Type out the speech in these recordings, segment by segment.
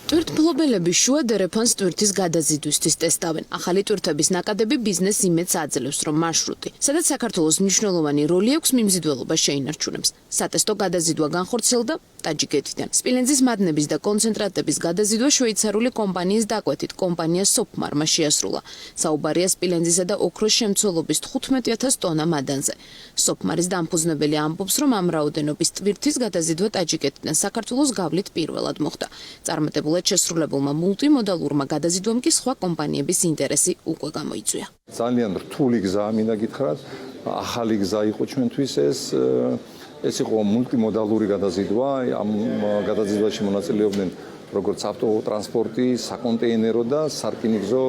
ტვირთმფლობელები შუა დერეფანს ტვირთის გადაზიდვისთვის ტესტავენ. ახალი ტვირთების ნაკადები ბიზნეს იმედს აძლევს, რომ მარშრუტი, სადაც საქართველოს მნიშვნელოვანი როლი აქვს მიმზიდველობას შეინარჩუნებს. სატესტო გადაზიდვა განხორციელდა ტაჯიკეთიდან. სპილენძის მადნების და კონცენტრატების გადაზიდვა შვეიცარიული კომპანიის დაკვეთით კომპანია სოფმარმა შეასრულა. საუბარია სპილენძისა და ოქროს შემცველობის 15,000 ტონა მადანზე. სოფმარის დამფუძნებელი ამბობს, რომ ამ რაოდენობის ტვირთის გადაზიდვა ტაჯიკეთიდან საქართველოს გავლით პირველად მოხდა. წარმატებულად შესრულებულმა მულტიმოდალურმა გადაზიდვამ კი სხვა კომპანიების ინტერესი უკვე გამოიწვია. ძალიან რთული გზაა, მინდა გითხრათ, ახალი გზა იყო ჩვენთვის ეს იყო მულტიმოდალური გადაზიდვა, ამ გადაზიდვაში მონაწილეობდნენ როგორც ავტოტრანსპორტი, საკონტეინერო და სარკინიგზო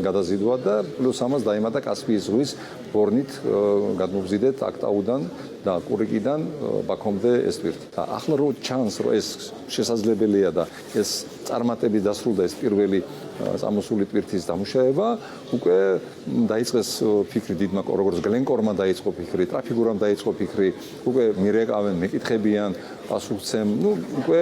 გადაზიდვა და პლუს ამას დაემატა კასპიის ზღვის ბორნით გადმოგზიდეთ აქტაუდან და კურიკიდან ბაქომდე ეს ტვირთი. და ახლა რო ჩანს, რომ ეს შესაძლებელია და ეს წარმატებით დასრულდა ეს პირველი წამოსული ტვირთის დამუშავება, უკვე დაიწყეს ფიქრი დიდმა, როგორც გლენკორმა დაიწყო ფიქრი, ტრაფიგურამ დაიწყო ფიქრი, უკვე მირეკავენ, მეკითხებიან, პასუხცემ, უკვე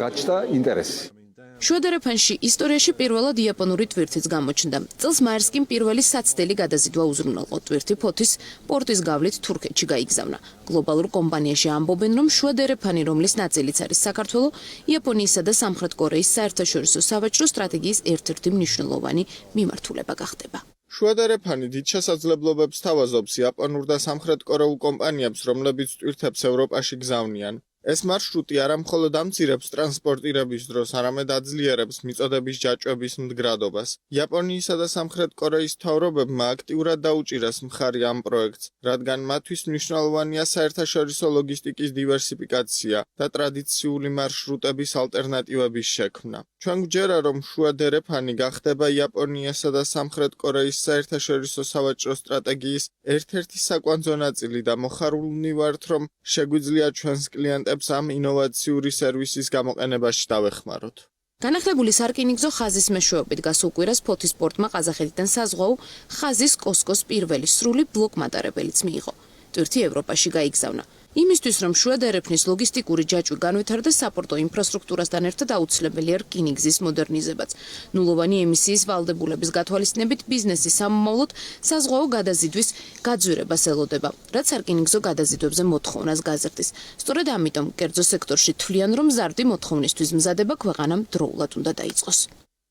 გაჩნდა ინტერესი. შუა დერეფანში ისტორიაში პირველად იაპონური ტვირთიც გამოჩნდა. წელს მაერსკიმ პირველი საცდელი გადაზიდვა უზრუნველყო. ტვირთი ფოთის პორტის გავლით თურქეთში გაიგზავნა. გლობალურ კომპანიაში ამბობენ, რომ შუა დერეფანი, რომლის ნაწილიც არის საქართველო, იაპონიისა და სამხრეთ კორეის საერთაშორისო სავაჭრო სტრატეგიის ერთ-ერთი მნიშვნელოვანი მიმართულება გახდება. შუა დერეფანი დიდ შესაძლებლობებს თავაზობს იაპონურ და სამხრეთ კორეულ კომპანიებს, რომლებიც ტვირთებს ევროპაში გზავნიან. ეს მარშრუტი არა მხოლოდ ამცირებს ტრანსპორტირების დროს, არამედ აძლიერებს მიწოდების ჯაჭვების მდგრადობას. იაპონიისა და სამხრეთ კორეის მთავრობებმა აქტიურად დაუჭირეს მხარი ამ პროექტს, რადგან მათთვის მნიშვნელოვანია საერთაშორისო ლოგისტიკის დივერსიფიკაცია და ტრადიციული მარშრუტების ალტერნატივების შექმნა. ჩვენ გვჯერა, რომ შუა დერეფანი გახდება იაპონიასა და სამხრეთ კორეის საერთაშორისო სავაჭრო სტრატეგიის ერთ-ერთი საკვანძო ნაწილი და მოხარულნი ვართ, რომ შეგვიძლია ჩვენს კლიენტებს ამ ინოვაციური სერვისის გამოყენებაში დავეხმაროთ. განახლებული სარკინიგზო ხაზის მეშვეობით გასულ კვირას ფოთის პორტმა ყაზახეთიდან საზღვაო ხაზის კოსკოს პირველი სრული ბლოკ-მატარებელიც მიიღო. ტვირთი ევროპაში გაიგზავნა. იმისთვის, რომ შუა დერეფნის ლოგისტიკური ჯაჭვი განვითარდეს, საპორტო ინფრასტრუქტურასთან ერთად აუცილებელია რკინიგზის მოდერნიზებაც. ნულოვანი ემისიის ვალდებულების გათვალისწინებით ბიზნესის სამომავლოდ საზღვაო გადაზიდვის გაძვირებას ელოდება, რაც სარკინიგზო გადაზიდვებზე მოთხოვნას გაზრდის. სწორედ ამიტომ კერძო სექტორში თვლიან, რომ მზარდი მოთხოვნისთვის მზადება ქვეყანამ დროულად უნდა დაიწყოს.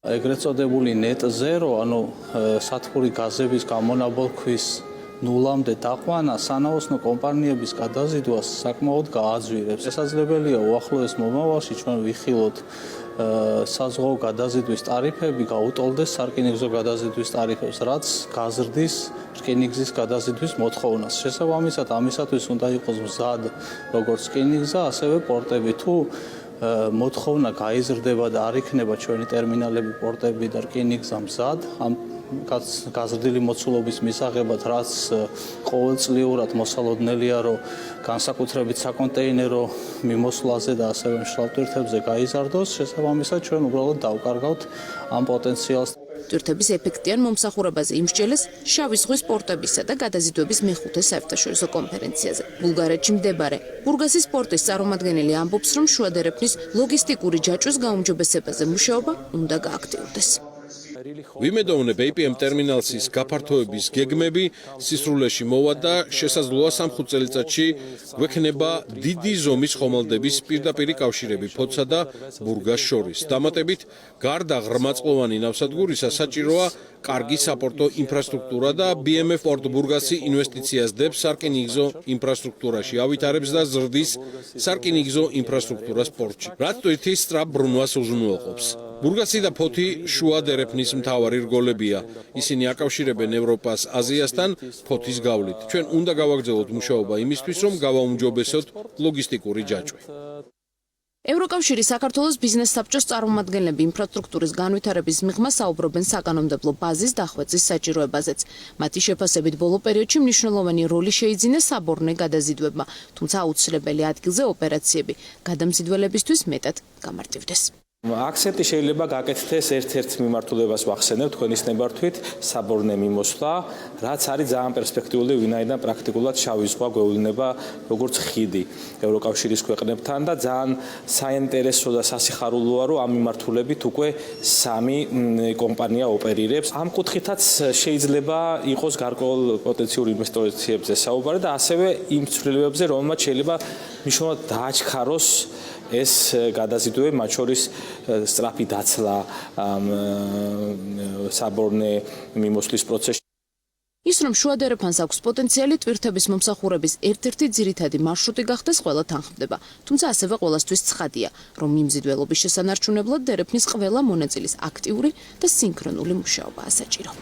ეგრეთ წოდებული net zero, ანუ სათბური გაზების გამონაბოლქვის ნულამდე დაყვანა სანაოსნო კომპანიების გადაზიდვას საკმაოდ გააძვირებს. შესაძლებელია უახლოეს მომავალში ჩვენ ვიხილოთ საზღვაო გადაზიდვის ტარიფები გაუტოლდეს სარკინიგზო გადაზიდვის ტარიფებს, რაც გაზრდის რკინიგზის გადაზიდვის მოთხოვნას. შესაბამისად, ამისათვის უნდა იყოს მზად როგორც რკინიგზა, ასევე პორტები. თუ მოთხოვნა გაიზრდება და არ იქნება ჩვენი ტერმინალები, პორტები და რკინიგზა მზად, ამ გაზრდილი მოცულობის მისაღებად, რაც ყოველწლიურად მოსალოდნელია, რომ განსაკუთრებით საკონტეინერო მიმოსვლაზე და ასევე მშრალ ტვირთებზე გაიზარდოს, შესაბამისად ჩვენ უბრალოდ დავკარგავთ ამ პოტენციალს. ტვირთების ეფექტიან მომსახურებაზე იმსჯელეს შავი ზღვის პორტებისა და გადაზიდვების მეხუთე საერთაშორისო კონფერენციაზე. ბულგარეთში მდებარე ბურგასის პორტის წარმომადგენელი ამბობს, რომ შუა დერეფნის ლოგისტიკური ჯაჭვის გაუმჯობესებაზე მუშაობა უნდა გააქტიურდეს. ვიმედოვნებ APM ტერმინალსის გაფართოების გეგმები სისრულეში მოვა და შესაძლოა 3-5 წელიწადში გვექნება დიდი ზომის ხომალდების პირდაპირი კავშირები ფოთსა და ბურგას შორის. დამატებით, გარდა ღრმაწყლოვანი ნავსადგურისა საჭიროა კარგი საპორტო ინფრასტრუქტურა და BMF პორტ ბურგასი ინვესტიციას დებს სარკინიგზო ინფრასტრუქტურაში, ავითარებს და ზრდის სარკინიგზო ინფრასტრუქტურას პორტში, რაც ტვირთის სწრაფ ბრუნვას უზრუნველყოფს. ბურგასი და ფოთი შუა დერეფნის მთავარი რგოლებია. ისინი აკავშირებენ ევროპას აზიასთან ფოთის გავლით. ჩვენ უნდა გავაგრძელოთ მუშაობა იმისთვის, რომ გავაუმჯობესოთ ლოგისტიკური ჯაჭვი. ევროკავშირის საქართველოს ბიზნეს საბჭოს წარმომადგენლები ინფრასტრუქტურის განვითარების მიღმა საუბრობენ საკანონმდებლო ბაზის დახვეწის საჭიროებაზეც. მათი შეფასებით ბოლო პერიოდში მნიშვნელოვანი როლი შეიძინა საბორნე გადაზიდვებმა, თუმცა აუცილებელი ადგილზე ოპერაციები გადამზიდველებისთვის მეტად გამარტივდეს. აქცენტი შეიძლება გაკეთდეს ერთ-ერთ მიმართულებას ვახსენებ თქვენის ნებართვით საბორნე მიმოსვლა, რაც არის ძალიან პერსპექტიული, ვინაიდან პრაქტიკულად შავი ზღვა გვევლინება როგორც ხიდი ევროკავშირის ქვეყნებთან და ძალიან საინტერესო და სასიხარულოა, რომ ამ მიმართულებით უკვე 3 კომპანია ოპერირებს. ამ კუთხითაც შეიძლება იყოს გარკვეულ პოტენციურ ინვესტორებზე საუბარი და ასევე იმ ცვლილებებზე, რომელმაც შეიძლება მნიშვნელოვნად დააჩქაროს ეს გადაზიდვები, მათ შორის სწრაფი დაცლა საბორნე მიმოსვლის პროცესში. ის რომ შუა დერეფანს აქვს პოტენციალი ტვირთების მომსახურების ერთ-ერთი ძირითადი მარშრუტი გახდეს ყველა თანხმდება. თუმცა ასევე ყველასთვის ცხადია, რომ მიმზიდველობის შესანარჩუნებლად დერეფნის ყველა მონაწილის აქტიური და სინქრონული მუშაობაა საჭირო.